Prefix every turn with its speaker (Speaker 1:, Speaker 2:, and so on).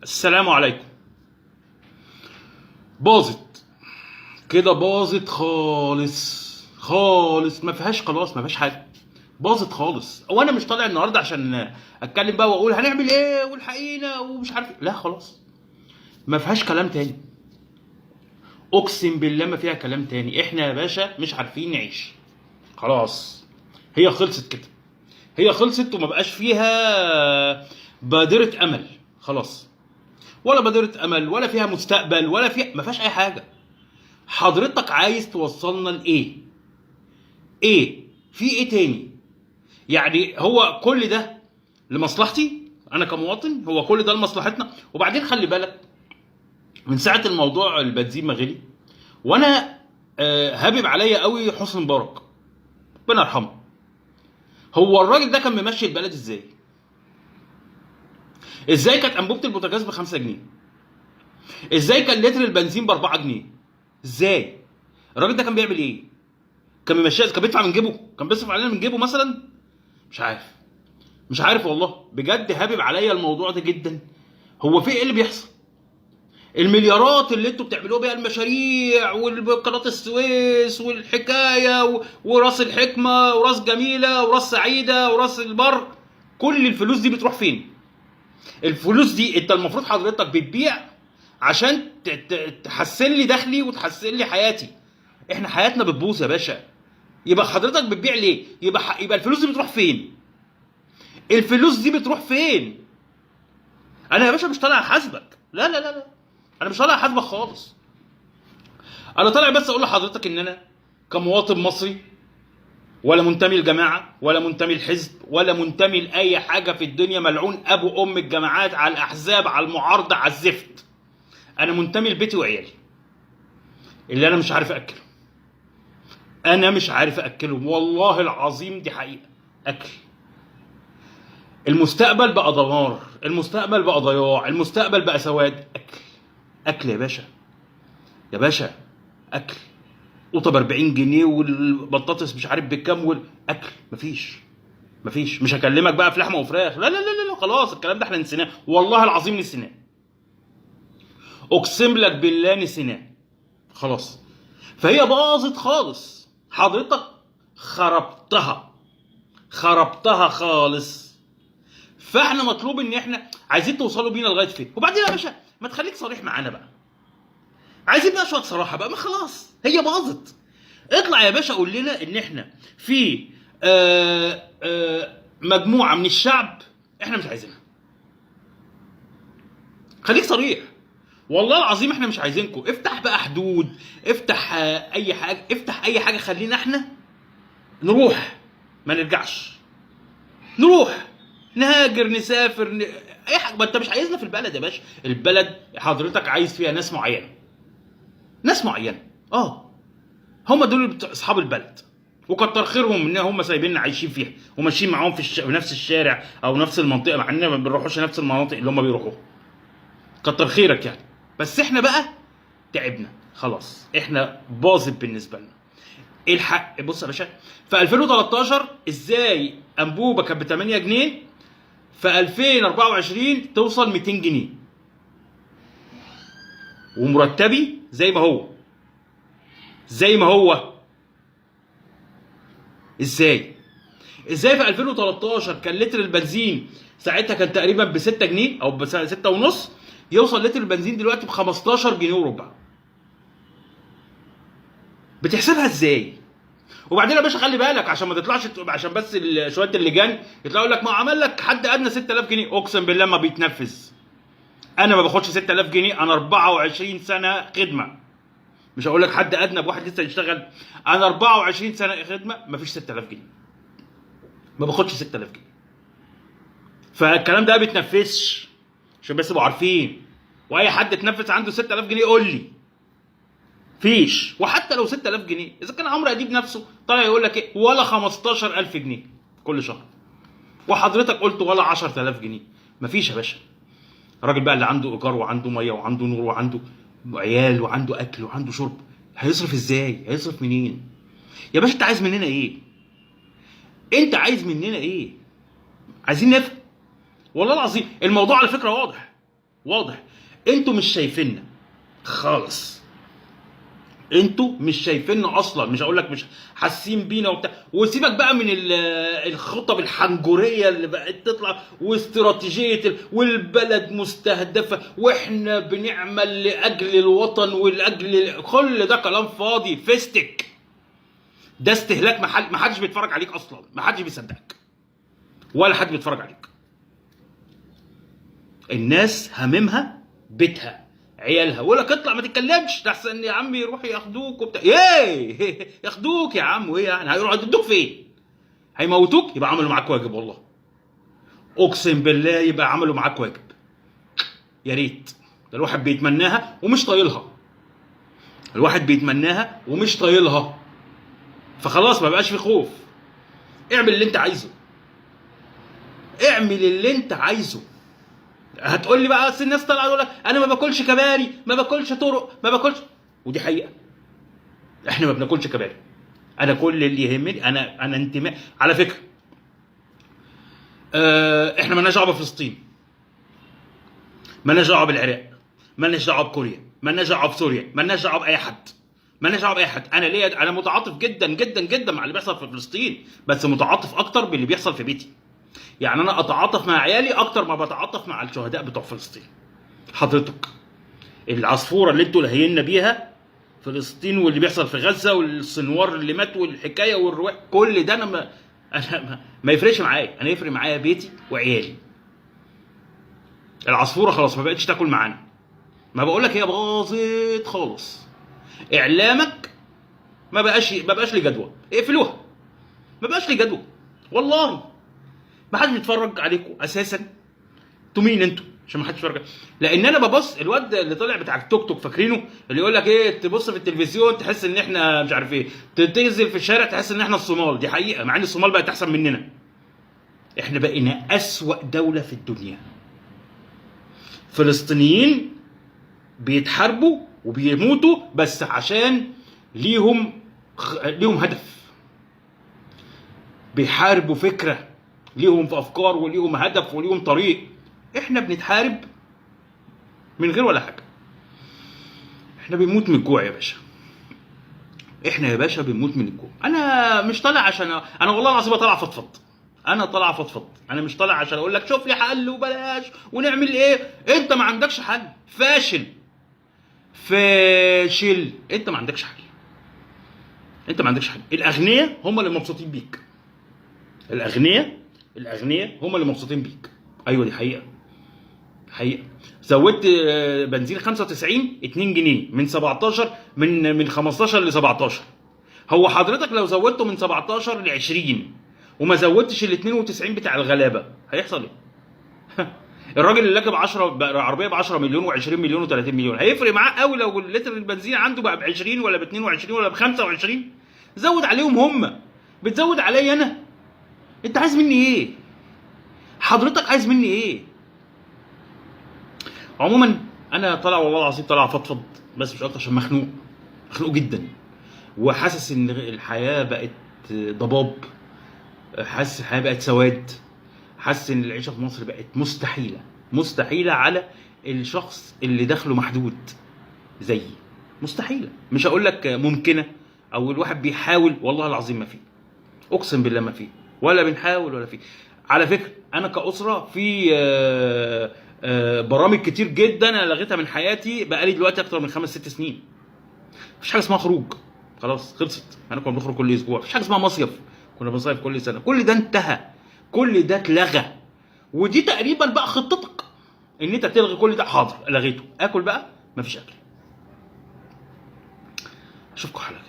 Speaker 1: السلام عليكم. باظت كده، باظت خالص خالص، ما فيهاش خلاص، ما فيهاش حاجه، باظت خالص. وانا مش طالع النهارده عشان اتكلم بقى واقول هنعمل ايه والحقينا ومش عارف إيه. لا خلاص، ما فيهاش كلام تاني، اقسم بالله ما فيها كلام تاني. احنا يا باشا مش عارفين نعيش، خلاص هي خلصت كده، هي خلصت وما بقاش فيها بادرة امل خلاص، ولا بادرة امل ولا فيها مستقبل ولا فيها، ما فيهاش اي حاجه. حضرتك عايز توصلنا لايه؟ ايه في ايه تاني؟ يعني هو كل ده لمصلحتي انا كمواطن؟ هو كل ده لمصلحتنا؟ وبعدين خلي بالك، من ساعه الموضوع البنزين ما غلي وانا هابب عليا قوي حسني مبارك، ربنا يرحمه. هو الراجل ده كان ممشي البلد ازاي؟ ازاي كانت انبوبه البوتاجاز ب 5 جنيه؟ ازاي كان لتر البنزين ب 4 جنيه؟ ازاي؟ الراجل ده كان بيعمل ايه؟ كان ممشيها؟ كان بيدفع من جيبه؟ كان بيصرف علينا من جيبه مثلا؟ مش عارف، مش عارف والله بجد، هابب عليا الموضوع ده جدا. هو في ايه اللي بيحصل؟ المليارات اللي انتوا بتعملوها بيها، المشاريع وقناه السويس والحكايه وراس الحكمه وراس جميله وراس سعيده وراس البر، كل الفلوس دي بتروح فين؟ الفلوس دي انت المفروض حضرتك بتبيع عشان تحسن لي دخلي وتحسن لي حياتي. احنا حياتنا بتبوظ يا باشا، يبقى حضرتك بتبيع ليه؟ يبقى الفلوس دي بتروح فين؟ الفلوس دي بتروح فين؟ انا يا باشا مش طالع احاسبك، لا لا لا لا، انا مش طالع احاسبك خالص. انا طالع بس اقول لحضرتك ان انا كمواطن مصري، ولا منتمي لجماعه ولا منتمي لحزب ولا منتمي لاي حاجه في الدنيا، ملعون ابو ام الجماعات على الاحزاب على المعارضه على الزفت. انا منتمي لبيتي وعيالي اللي انا مش عارف اكله، انا مش عارف اكلهم والله العظيم، دي حقيقه. اكل، المستقبل بقى دمار، المستقبل بقى ضياع، المستقبل بقى سواد. اكل، اكل يا باشا، يا باشا اكل. قوطه ب 40 جنيه والبطاطس مش عارف بكام اكل، مفيش، مفيش. مش هكلمك بقى في لحمه وفراخ، لا لا لا لا، خلاص الكلام ده احنا نسيناه، والله العظيم نسيناه، اقسم لك بالله نسيناه خلاص. فهي باظت خالص، حضرتك خربتها، خربتها خالص. فاحنا مطلوب ان احنا عايزين توصلوا بينا لغايه فين. وبعدين يا باشا ما تخليك صريح معانا بقى، عايزين بقى شويه صراحه بقى، ما خلاص هي باظت. اطلع يا باشا قول لنا ان احنا في مجموعه من الشعب احنا مش عايزينها. خليك صريح، والله العظيم احنا مش عايزينكم. افتح بقى حدود، افتح اي حاجه، افتح اي حاجه، خلينا احنا نروح ما نرجعش، نروح نهاجر نسافر اي حاجه. ما انت مش عايزنا في البلد يا باشا، البلد حضرتك عايز فيها ناس معينه، ناس معينه، هم دول اصحاب البلد، وكتر خيرهم ان هم سايبيننا عايشين فيها وماشيين معاهم في نفس الشارع او نفس المنطقه، مع اننا ما بنروحوش نفس المناطق اللي هم بيروحوها. كتر خيرك يعني. بس احنا بقى تعبنا خلاص، احنا باظت بالنسبه لنا. الحق بص يا باشا، في 2013 ازاي انبوبه كانت ب 8 جنيه في 2024 توصل 200 جنيه، ومرتبي زي ما هو، زي ما هو. ازاي في 2013 كان لتر البنزين ساعتها كان تقريبا ب 6 جنيه او ب 6 ونص، يوصل لتر البنزين دلوقتي ب 15 جنيه وربع؟ بتحسبها ازاي؟ وبعدين يا باشا خلي بالك عشان ما تطلعش، عشان بس شويه اللجان يطلعوا يقول لك ما عمل لك حد ادنى 6000 جنيه. اقسم بالله ما بيتنفذ. انا ما باخدش 6000 جنيه، انا 24 سنه خدمه. مش هقول لك حد ادنى بواحد لسه يشتغل، انا 24 سنه خدمه ما فيش 6000 جنيه، ما باخدش 6000 جنيه. فالكلام ده ما بيتنفذش عشان بس تبقوا عارفين. واي حد اتنفذ عنده 6000 جنيه قول لي. فيش. وحتى لو 6000 جنيه، اذا كان عمرو اديب نفسه طالع يقول لك ايه، ولا 15000 جنيه كل شهر، وحضرتك قلت ولا 10000 جنيه. مفيش يا باشا. الراجل بقى اللي عنده ايجار وعنده ميه وعنده نور وعنده عيال وعنده اكل وعنده شرب، هيصرف ازاي؟ هيصرف منين؟ يا باشا انت عايز مننا ايه؟ انت عايز مننا ايه؟ عايزين نفهم والله العظيم. الموضوع على فكره واضح، واضح. انتوا مش شايفيننا خالص، انتوا مش شايفيننا اصلا. مش هقول لك مش حاسين بينا وبتاع، وسيبك بقى من الخطب الحنجريه اللي بقت تطلع، واستراتيجيه والبلد مستهدفه واحنا بنعمل لاجل الوطن ولاجل كل ده كلام فاضي فيستك. ده استهلاك. ما حدش بيتفرج عليك اصلا، ما حدش بيصدقك ولا حد بيتفرج عليك. الناس هممها بيتها عيالها، ولا اطلع ما تتكلمش لحسن يا عم يروحوا ياخدوك وبتاع. ايه ياخدوك يا عم؟ وايه يعني؟ هيروحوا يدوك فين؟ هيموتوك؟ يبقى عملوا معاك واجب. والله اقسم بالله يبقى عملوا معاك واجب. يا ريت. ده الواحد بيتمناها ومش طايلها، الواحد بيتمناها ومش طايلها. فخلاص ما بقاش في خوف. اعمل اللي انت عايزه، اعمل اللي انت عايزه. هتقول لي بقى اصل الناس طالعه تقول لك انا ما باكلش كباري، ما باكلش طرق، ما باكلش، ودي حقيقه. احنا ما بناكلش كباري. انا كل اللي يهمني انا انتماء. على فكره احنا مالناش دعوه بفلسطين، مالناش دعوه بالعراق، مالناش دعوه بكوريا، مالناش دعوه بسوريا، مالناش دعوه باي حد، مالناش دعوه باي حد. انا متعاطف جدا جدا جدا مع اللي بيحصل في فلسطين، بس متعاطف اكتر باللي بيحصل في بيتي. يعني انا اتعاطف مع عيالي اكتر ما بتعاطف مع الشهداء بتوع فلسطين. حضرتك العصفوره اللي انتوا لهينا بيها فلسطين واللي بيحصل في غزه والسنوار اللي مات والحكايه والروايه، كل ده انا ما يفرقش معايا. انا يفرق معايا بيتي وعيالي. العصفوره خلاص ما بقتش تاكل معانا. ما بقولك هي باظت خالص. اعلامك ما بقاش لي جدوى. اقفلوها. ما بقاش لي جدوى والله. ما حدش بيتفرج عليكم اساسا. انتوا مين انتوا عشان ما حدش يتفرج؟ لان انا ببص الواد اللي طالع بتاع التوك توك، فاكرينه؟ اللي يقول لك ايه، تبص في التلفزيون تحس ان احنا مش عارف ايه، تنزل في الشارع تحس ان احنا الصومال. دي حقيقه، مع ان الصومال بقت احسن مننا. احنا بقينا اسوأ دوله في الدنيا. فلسطينيين بيتحاربوا وبيموتوا بس عشان ليهم هدف. بيحاربوا فكره، ليهم في افكار وليهم هدف وليهم طريق. احنا بنتحارب من غير ولا حاجه. احنا بنموت من الجوع يا باشا. احنا يا باشا بنموت من الجوع. انا مش طالع عشان انا والله العظيم طالع فضفض. انا طالع فضفض. انا مش طالع عشان اقول لك شوف لي حل وبلاش ونعمل ايه. انت ما عندكش حل. فاشل. انت ما عندكش حل. انت ما عندكش حل. الاغنياء هم اللي مبسوطين بيك. الاغنياء هم اللي مبسوطين بيك. ايوه دي حقيقه. زودت بنزين 95 2 جنيه من 17 من 15 ل 17. هو حضرتك لو زودته من 17 ل 20 وما زودتش ال 92 بتاع الغلابه هيحصل ايه؟ الراجل اللي راكب 10 عربيه ب 10 مليون و20 مليون و30 مليون هيفرق معاه قوي لو لتر البنزين عنده بقى ب 20 ولا ب 22 ولا ب 25؟ زود عليهم هم. بتزود عليا انا؟ انت عايز مني ايه؟ حضرتك عايز مني ايه؟ عموما انا طالع والله العظيم طالع فضفض بس مش اكتر، عشان مخنوق جدا، وحاسس ان الحياه بقت ضباب، حاسس الحياه بقت سواد، حاسس ان العيشه في مصر بقت مستحيله على الشخص اللي دخله محدود زيي. مستحيله. مش هقول لك ممكنه او الواحد بيحاول، والله العظيم ما فيه. اقسم بالله ما فيه، ولا بنحاول ولا فيه. على فكره انا كاسره في برامج كتير جدا انا لغيتها من حياتي بقالي دلوقتي اكتر من 5-6 سنين. مفيش حاجه اسمها خروج، خلاص خلصت. انا كنا بنخرج كل اسبوع. مفيش حاجه اسمها مصيف، كنا بنصيف كل سنه. كل ده انتهى، كل ده اتلغى. ودي تقريبا بقى خطتك ان انت تلغي كل ده. حاضر لغيته. اكل بقى؟ مفيش اكل. اشوفكم حلقه.